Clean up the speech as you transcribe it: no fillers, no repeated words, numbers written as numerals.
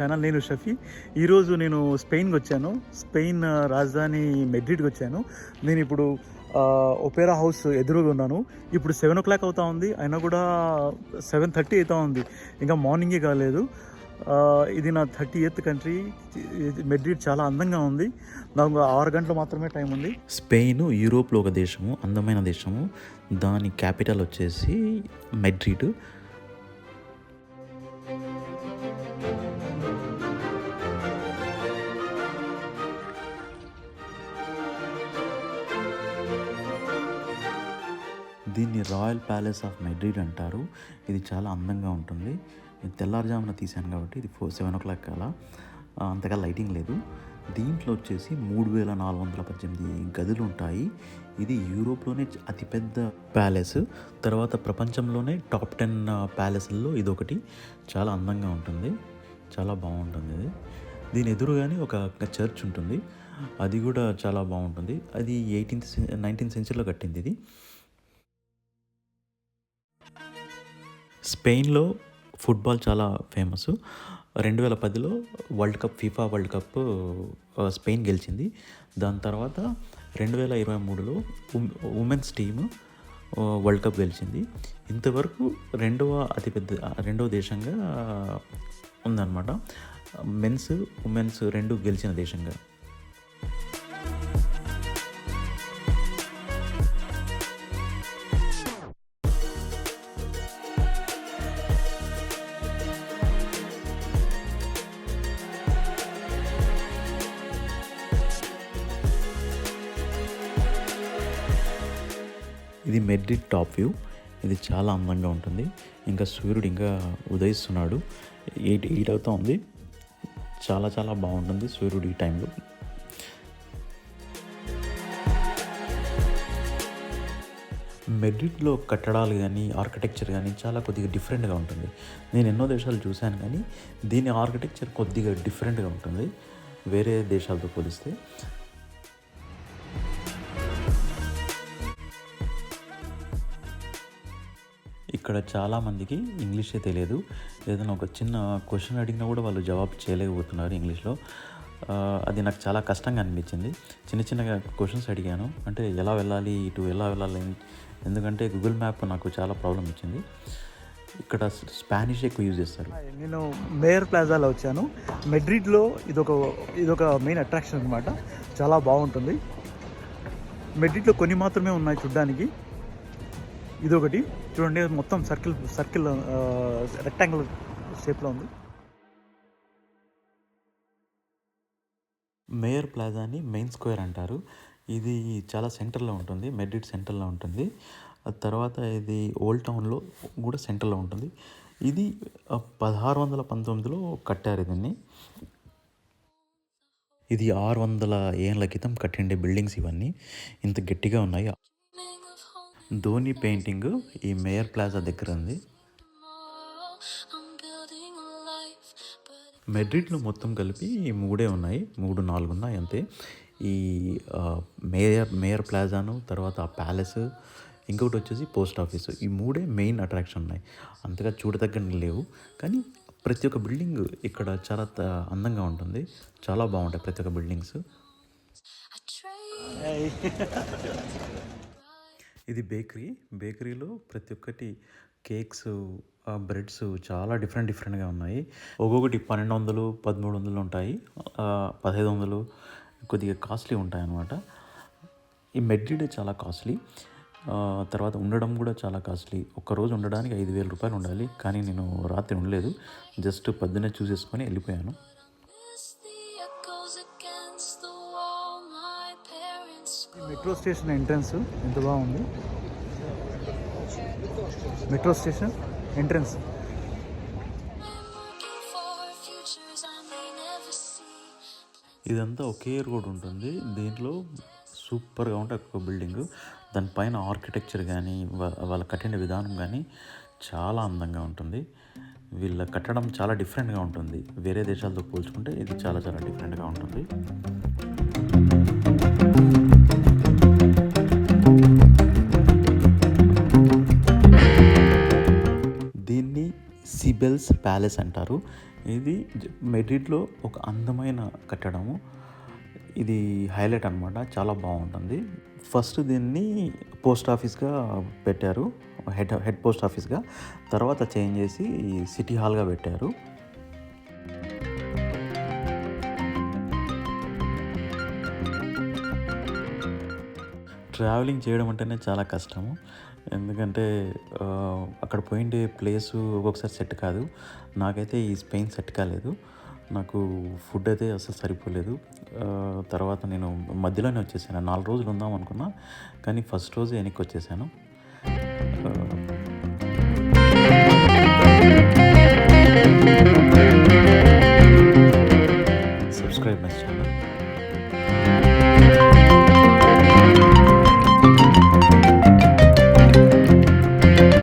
Channel. నేను షఫీ. ఈరోజు నేను స్పెయిన్కి వచ్చాను. స్పెయిన్ రాజధాని మెడ్రిడ్కి వచ్చాను. నేను ఇప్పుడు ఒపేరా హౌస్ ఎదురుగా ఉన్నాను. ఇప్పుడు 7 o'clock అవుతా ఉంది, అయినా కూడా 7:30 అవుతా ఉంది. ఇంకా మార్నింగే కాలేదు. ఇది నా 38th కంట్రీ. మెడ్రిడ్ చాలా అందంగా ఉంది. నాకు 6 గంటలు మాత్రమే టైం ఉంది. స్పెయిన్ యూరోప్లో ఒక దేశము, అందమైన దేశము. దాని క్యాపిటల్ వచ్చేసి మెడ్రిడ్. దీన్ని రాయల్ ప్యాలెస్ ఆఫ్ మెడ్రిడ్ అంటారు. ఇది చాలా అందంగా ఉంటుంది. తెల్లారుజామున తీశాను కాబట్టి ఇది 7 o'clock అలా, అంతగా లైటింగ్ లేదు. దీంట్లో వచ్చేసి 3418 గదులు ఉంటాయి. ఇది యూరోప్లోనే అతిపెద్ద ప్యాలెస్. తర్వాత ప్రపంచంలోనే టాప్ 10 ప్యాలెస్ల్లో ఇదొకటి. చాలా అందంగా ఉంటుంది, చాలా బాగుంటుంది. ఇది దీని ఎదురుగానే ఒక చర్చ్ ఉంటుంది, అది కూడా చాలా బాగుంటుంది. అది 19th centuryలో కట్టింది ఇది. స్పెయిన్లో ఫుట్బాల్ చాలా ఫేమస్. 2010లో ఫీఫా వరల్డ్ కప్ స్పెయిన్ గెలిచింది. దాని తర్వాత 2023లో ఉమెన్స్ టీమ్ వరల్డ్ కప్ గెలిచింది. ఇంతవరకు రెండవ దేశంగా ఉందన్నమాట, మెన్స్ ఉమెన్స్ రెండు గెలిచిన దేశంగా. ఇది మెడ్రిడ్ టాప్ వ్యూ. ఇది చాలా అందంగా ఉంటుంది. ఇంకా సూర్యుడు ఇంకా ఉదయిస్తున్నాడు. 8 అవుతా ఉంది. చాలా చాలా బాగుంటుంది సూర్యుడు ఈ టైంలో. మెడ్రిడ్లో కట్టడాలు కానీ ఆర్కిటెక్చర్ కానీ చాలా కొద్దిగా డిఫరెంట్గా ఉంటుంది. నేను ఎన్నో దేశాలు చూశాను, కానీ దీని ఆర్కిటెక్చర్ కొద్దిగా డిఫరెంట్గా ఉంటుంది వేరే దేశాలతో పోలిస్తే. ఇక్కడ చాలామందికి ఇంగ్లీషే తెలియదు. ఏదైనా ఒక చిన్న క్వశ్చన్ అడిగినా కూడా వాళ్ళు జవాబు చేయలేకపోతున్నారు ఇంగ్లీష్లో. అది నాకు చాలా కష్టంగా అనిపించింది. చిన్న క్వశ్చన్స్ అడిగాను, అంటే ఎలా వెళ్ళాలి, ఇటు ఎలా వెళ్ళాలి, ఎందుకంటే గూగుల్ మ్యాప్ నాకు చాలా ప్రాబ్లం ఇచ్చింది. ఇక్కడ స్పానిష్ ఎక్కువ యూజ్ చేస్తారు. నేను మేయర్ ప్లాజాలో వచ్చాను. మెడ్రిడ్లో ఇదొక మెయిన్ అట్రాక్షన్ అనమాట. చాలా బాగుంటుంది. మెడ్రిడ్లో కొన్ని మాత్రమే ఉన్నాయి చూడ్డానికి. ఇదొకటి చూడండి, మొత్తం సర్కిల్ రెక్టాంగిల్ షేప్లో ఉంది. మేయర్ ప్లాజాని మెయిన్ స్క్వేర్ అంటారు. ఇది చాలా సెంటర్లో ఉంటుంది, మెడ్రిడ్ సెంటర్లో ఉంటుంది. తర్వాత ఇది ఓల్డ్ టౌన్లో కూడా సెంటర్లో ఉంటుంది. ఇది 1619లో కట్టారు దీన్ని. ఇది 600 ఏళ్ళ క్రితం కట్టిండే బిల్డింగ్స్ ఇవన్నీ. ఇంత గట్టిగా ఉన్నాయి. ధోని పెయింటింగ్ ఈ మేయర్ ప్లాజా దగ్గర ఉంది. మెడ్రిడ్లో మొత్తం కలిపి 3 ఉన్నాయి, 3-4 ఉన్నాయి అంతే. ఈ మేయర్ ప్లాజాను, తర్వాత ఆ ప్యాలెస్, ఇంకొకటి వచ్చేసి పోస్ట్ ఆఫీస్. ఈ 3 మెయిన్ అట్రాక్షన్ ఉన్నాయి. అంతగా చూడదగ్గ లేవు, కానీ ప్రతి ఒక్క బిల్డింగ్ ఇక్కడ చాలా అందంగా ఉంటుంది. చాలా బాగుంటాయి ప్రతి ఒక్క బిల్డింగ్స్. ఇది బేకరీలో ప్రతి ఒక్కటి కేక్స్, బ్రెడ్స్ చాలా డిఫరెంట్గా ఉన్నాయి. ఒక్కొక్కటి 1200, 1300 ఉంటాయి, 1500, కొద్దిగా కాస్ట్లీ ఉంటాయి అన్నమాట. ఈ మెడ్రిడ్ చాలా కాస్ట్లీ. తర్వాత ఉండడం కూడా చాలా కాస్ట్లీ. ఒక్కరోజు ఉండడానికి 5000 రూపాయలు ఉండాలి, కానీ నేను రాత్రి ఉండలేదు, జస్ట్ పొద్దున్నే చూసేసుకొని వెళ్ళిపోయాను. మెట్రో స్టేషన్ ఎంట్రన్స్ ఎంత బాగుంది. Metro station entrance. ఇదంతా ఒకే రోడ్ ఉంటుంది. దీంట్లో సూపర్గా ఉంటుంది ఒక బిల్డింగ్. దానిపైన ఆర్కిటెక్చర్ కానీ వాళ్ళ కట్టిన విధానం కానీ చాలా అందంగా ఉంటుంది. వీళ్ళ కట్టడం చాలా డిఫరెంట్గా ఉంటుంది. వేరే దేశాలతో పోల్చుకుంటే ఇది చాలా చాలా డిఫరెంట్గా ఉంటుంది. సిబెల్స్ ప్యాలెస్ అంటారు. ఇది మెడ్రిడ్లో ఒక అందమైన కట్టడము. ఇది హైలైట్ అనమాట, చాలా బాగుంటుంది. ఫస్ట్ దీన్ని పోస్ట్ ఆఫీస్గా పెట్టారు, హెడ్ పోస్ట్ ఆఫీస్గా. తర్వాత చేంజ్ చేసి సిటీ హాల్గా పెట్టారు. ట్రావెలింగ్ చేయడం అంటేనే చాలా కష్టము. ఎందుకంటే అక్కడ పోయిండే ప్లేసు ఒక్కొక్కసారి సెట్ కాదు. నాకైతే ఈ స్పెయిన్ సెట్ కాలేదు. నాకు ఫుడ్ అయితే అసలు సరిపోలేదు. తర్వాత నేను మధ్యలోనే వచ్చేసాను. 4 రోజులు ఉందాం అనుకున్నా, కానీ ఫస్ట్ రోజు వెనక్కి వచ్చేసాను. Subscribe my channel.